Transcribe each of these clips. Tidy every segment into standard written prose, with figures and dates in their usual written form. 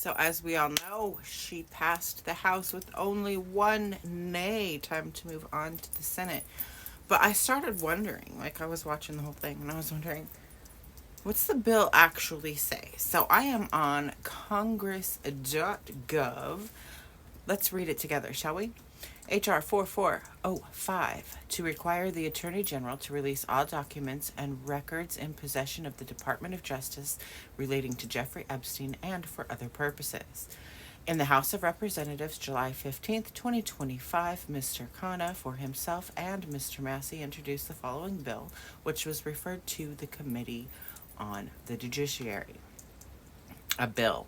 So, as we all know, she passed the House with only one nay. Time to move on to the Senate. But I started wondering, like, I was watching the whole thing and I was wondering, what's the bill actually say? So, I am on congress.gov. Let's read it together, shall we? H.R. 4405 to require the Attorney General to release all documents and records in possession of the Department of Justice relating to Jeffrey Epstein and for other purposes. In the House of Representatives, July 15th, 2025, Mr. Khanna for himself and Mr. Massey introduced the following bill, which was referred to the Committee on the Judiciary. A bill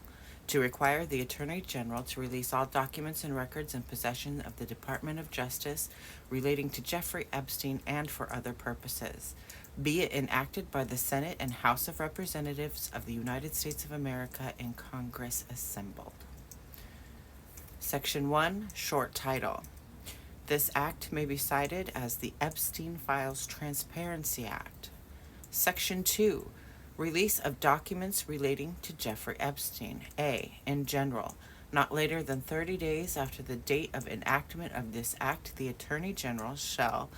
to require the Attorney General to release all documents and records in possession of the Department of Justice relating to Jeffrey Epstein and for other purposes. Be it enacted by the Senate and House of Representatives of the United States of America in Congress assembled. Section 1, short title. This act may be cited as the Epstein Files Transparency Act. Section 2, release of documents relating to Jeffrey Epstein. A, in general, not later than 30 days after the date of enactment of this act, the Attorney General shall,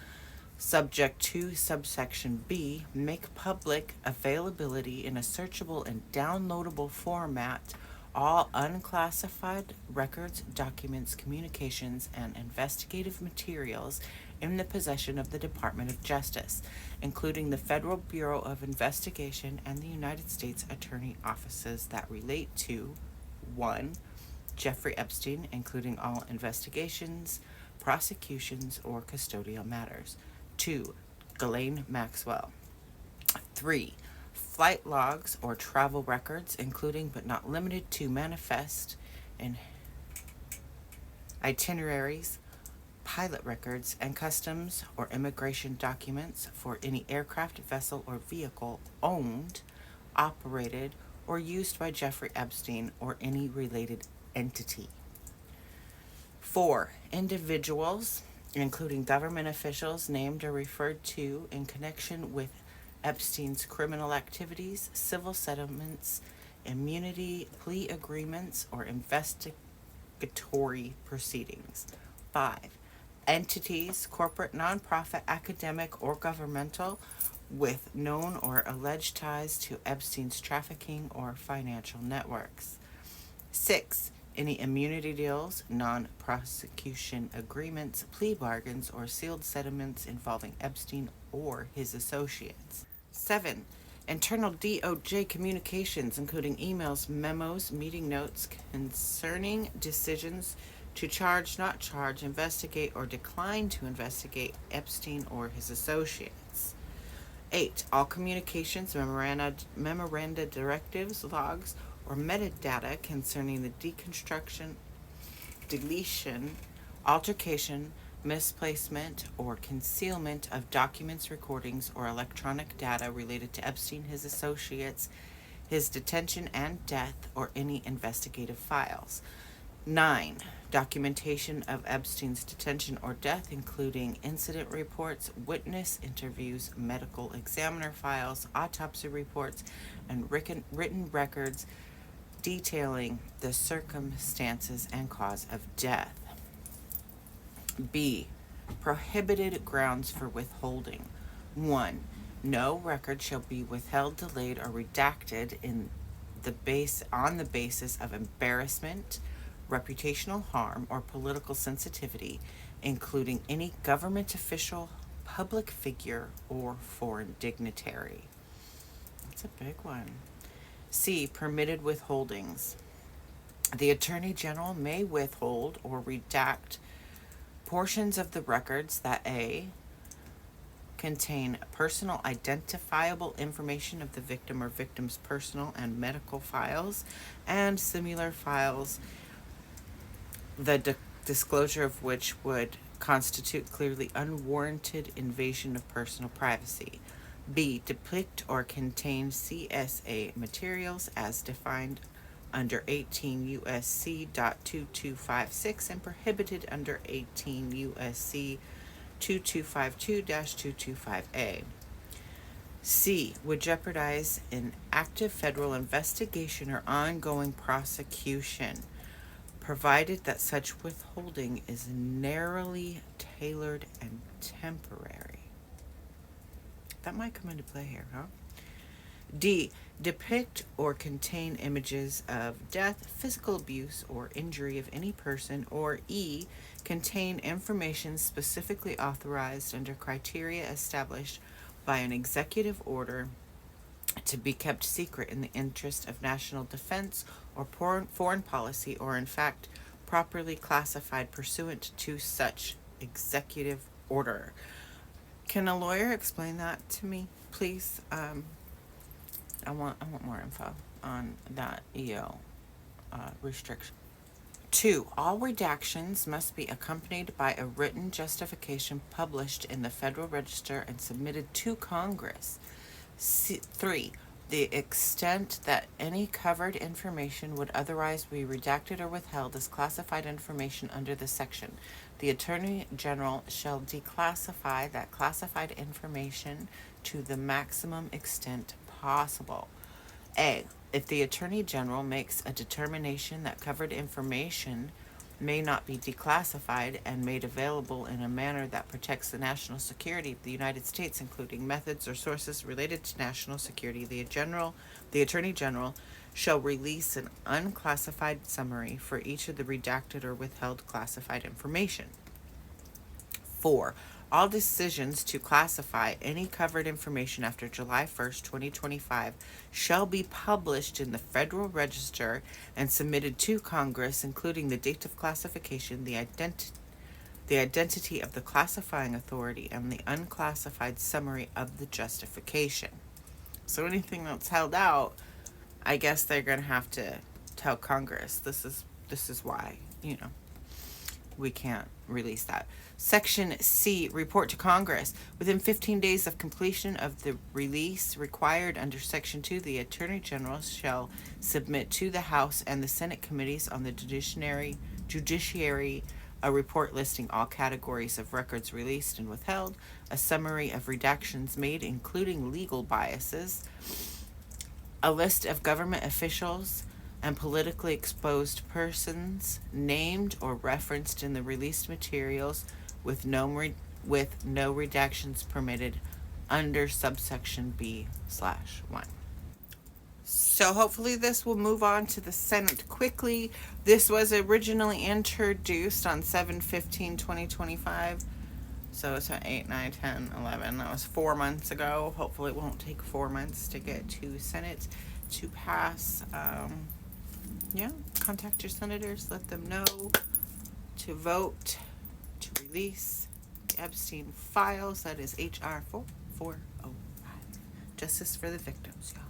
subject to subsection B, make public availability in a searchable and downloadable format all unclassified records, documents, communications, and investigative materials in the possession of the Department of Justice, including the Federal Bureau of Investigation and the United States Attorney offices that relate to 1. Jeffrey Epstein, including all investigations, prosecutions, or custodial matters. 2. Ghislaine Maxwell. 3. Flight logs or travel records, including but not limited to manifest and itineraries, pilot records, and customs or immigration documents for any aircraft, vessel, or vehicle owned, operated, or used by Jeffrey Epstein or any related entity. 4. Individuals, including government officials named or referred to in connection with Epstein's criminal activities, civil settlements, immunity, plea agreements, or investigatory proceedings. 5. Entities, corporate, nonprofit, academic, or governmental, with known or alleged ties to Epstein's trafficking or financial networks. 6. Any immunity deals, non-prosecution agreements, plea bargains, or sealed settlements involving Epstein or his associates. 7. Internal DOJ communications, including emails, memos, meeting notes concerning decisions to charge, not charge, investigate, or decline to investigate Epstein or his associates. 8. All communications, memoranda, directives, logs, or metadata concerning the deconstruction, deletion, altercation, misplacement, or concealment of documents, recordings, or electronic data related to Epstein, his associates, his detention and death, or any investigative files. 9. Documentation of Epstein's detention or death, including incident reports, witness interviews, medical examiner files, autopsy reports, and written records detailing the circumstances and cause of death. B. Prohibited grounds for withholding. 1. No record shall be withheld, delayed, or redacted on the basis of embarrassment, reputational harm, or political sensitivity, including any government official, public figure, or foreign dignitary. That's a big one. C. Permitted withholdings. The Attorney General may withhold or redact portions of the records that A. contain personal identifiable information of the victim or victim's personal and medical files, and similar files, the disclosure of which would constitute clearly unwarranted invasion of personal privacy. B. Depict or contain CSA materials as defined under 18 U.S.C. .2256 and prohibited under 18 U.S.C. 2252-225A. C, would jeopardize an active federal investigation or ongoing prosecution, provided that such withholding is narrowly tailored and temporary. That might come into play here, huh? D, depict or contain images of death, physical abuse, or injury of any person. Or E, contain information specifically authorized under criteria established by an executive order to be kept secret in the interest of national defense or foreign policy, or in fact properly classified pursuant to such executive order. Can a lawyer explain that to me, please? I want more info on that EO restriction. 2. All redactions must be accompanied by a written justification published in the Federal Register and submitted to Congress. 3. The extent that any covered information would otherwise be redacted or withheld as classified information under the section, the Attorney General shall declassify that classified information to the maximum extent possible. A. If the Attorney General makes a determination that covered information may not be declassified and made available in a manner that protects the national security of the United States, including methods or sources related to national security, the Attorney General shall release an unclassified summary for each of the redacted or withheld classified information. 4. All decisions to classify any covered information after July 1st, 2025 shall be published in the Federal Register and submitted to Congress, including the date of classification, the identity of the classifying authority, and the unclassified summary of the justification. So anything that's held out, I guess they're going to have to tell Congress this is why, we can't release that. Section C, report to Congress. Within 15 days of completion of the release required under Section 2, the Attorney General shall submit to the House and the Senate committees on the judiciary a report listing all categories of records released and withheld, a summary of redactions made, including legal biases, a list of government officials and politically exposed persons named or referenced in the released materials with no redactions permitted under subsection B/1. So hopefully this will move on to the Senate quickly. This was originally introduced on 7/15/2025. So it's at 8, 9, 10, 11. That was 4 months ago. Hopefully it won't take 4 months to get to Senate to pass. Contact your senators. Let them know to vote to release the Epstein files. That is H.R. 4405. Justice for the victims, y'all.